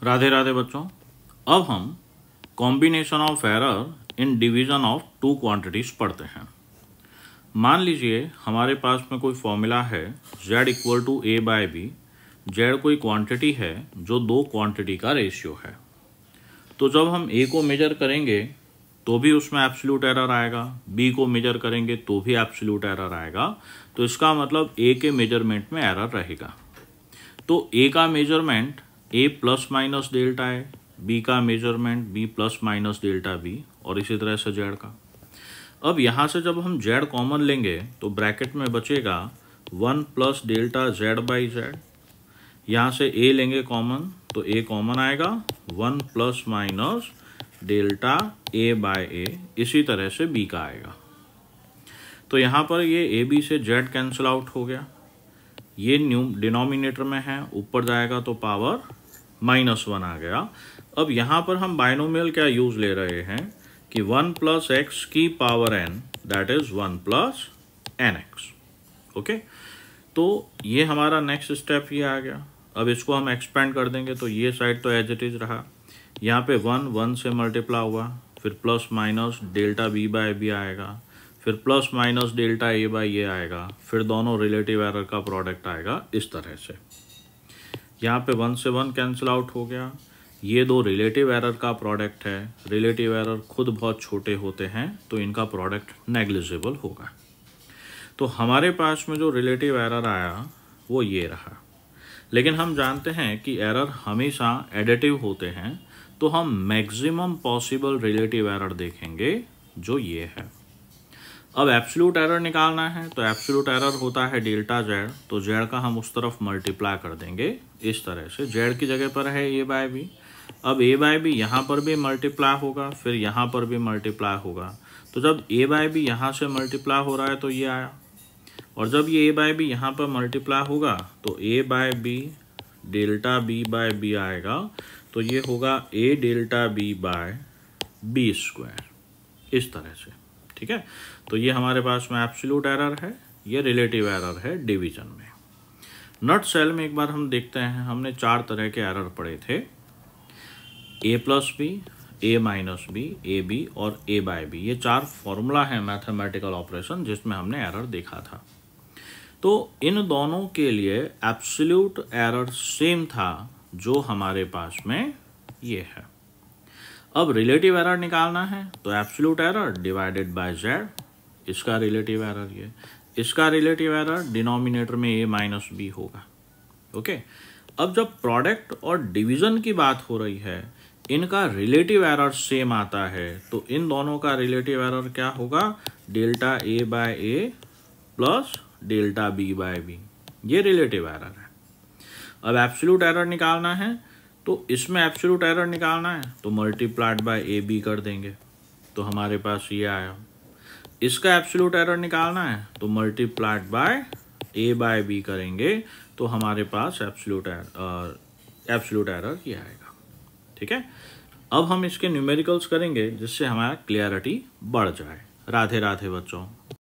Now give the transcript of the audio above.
राधे राधे बच्चों। अब हम combination of error in division of two quantities पढ़ते हैं। मान लीजिए हमारे पास में कोई फॉर्मूला है z equal to a by b. z कोई क्वांटिटी है जो दो क्वांटिटी का रेशियो है। तो जब हम a को मेजर करेंगे तो भी उसमें एब्सोल्यूट एरर आएगा, b को मेजर करेंगे तो भी एब्सोल्यूट एरर आएगा। तो इसका मतलब a के मेजरमेंट में एरर रहेगा। तो a का measurement a plus minus delta है, b का measurement b plus minus delta b, और इसी तरह से z का। अब यहाँ से जब हम z कॉमन लेंगे तो ब्रैकेट में बचेगा 1 plus delta z by Z. यहाँ से a लेंगे कॉमन तो a कॉमन आएगा 1 plus minus delta a by a, इसी तरह से b का आएगा। तो यहाँ पर ये ए बी से z कैंसिल आउट हो गया, ये डिनोमिनेटर में है, ऊपर जाएगा तो पावर -1 आ गया। अब यहाँ पर हम बाइनोमियल क्या यूज ले रहे हैं कि 1 प्लस एक्स की power n, that is 1 plus nx। Okay, तो ये हमारा नेक्स्ट स्टेप ये आ गया। अब इसको हम एक्सपेंड कर देंगे तो ये साइड तो एज इट इज रहा, यहाँ पे 1 से मल्टीप्लाई हुआ, फिर plus minus delta b by b आएगा, फिर plus minus delta a by a आएगा, फिर दोनों रिलेटिव एरर का प्रोडक्ट आएगा इस तरह से। यहाँ पे 1 से 1 कैंसिल आउट हो गया, ये दो रिलेटिव एरर का प्रोडक्ट है। रिलेटिव एरर खुद बहुत छोटे होते हैं तो इनका प्रोडक्ट नेग्लिजिबल होगा। तो हमारे पास में जो रिलेटिव एरर आया वो ये रहा। लेकिन हम जानते हैं कि एरर हमेशा एडिटिव होते हैं, तो हम मैक्सिमम पॉसिबल रिलेटिव एरर देखेंगे जो ये है। अब एब्सोल्यूट एरर निकालना है तो एब्सोल्यूट एरर होता है डेल्टा जेड, तो जेड का हम उस तरफ मल्टीप्लाई कर देंगे इस तरह से। जेड की जगह पर है ए बाय बी। अब ए बाय बी यहाँ पर भी मल्टीप्लाई होगा, फिर यहाँ पर भी मल्टीप्लाई होगा। तो जब ए बाय बी यहाँ से मल्टीप्लाई हो रहा है तो ये आया, और जब ये ए बाय बी यहाँ पर मल्टीप्लाई होगा तो A by B delta B by B आएगा, तो ये होगा A delta B by B square, इस तरह से। ठीक है, तो ये हमारे पास में एब्सोल्यूट एरर है, ये रिलेटिव एरर है डिवीजन में। नट सेल में एक बार हम देखते हैं, हमने 4 तरह के एरर पढ़े थे, a plus b, a minus b, a b और a बाय बी। ये 4 फॉर्मूला है मैथमेटिकल ऑपरेशन जिसमें हमने एरर देखा था। तो इन दोनों के लिए एब्सोल्यूट एरर सेम था जो हमारे पास में ये है। अब रिलेटिव एरर निकालना है तो absolute error divided by Z, इसका रिलेटिव एरर ये, इसका रिलेटिव एरर डिनोमिनेटर में a माइनस बी होगा। ओके, अब जब प्रोडक्ट और डिवीजन की बात हो रही है, इनका रिलेटिव एरर सेम आता है, तो इन दोनों का रिलेटिव एरर क्या होगा, delta a by a plus delta b by b, ये रिलेटिव एरर है। अब एब्सोल्यूट एरर निकालना है तो इसमें एब्सोल्यूट एरर निकालना है तो मल्टीप्लाइड बाय ए बी कर देंगे, तो हमारे पास ये आया। इसका एब्सोल्यूट एरर निकालना है तो multiplied by a by b करेंगे, तो हमारे पास एब्सोल्यूट एरर ये आएगा। ठीक है, अब हम इसके न्यूमेरिकल्स करेंगे जिससे हमारा क्लियरिटी बढ़ जाए। राधे राधे बच्चों।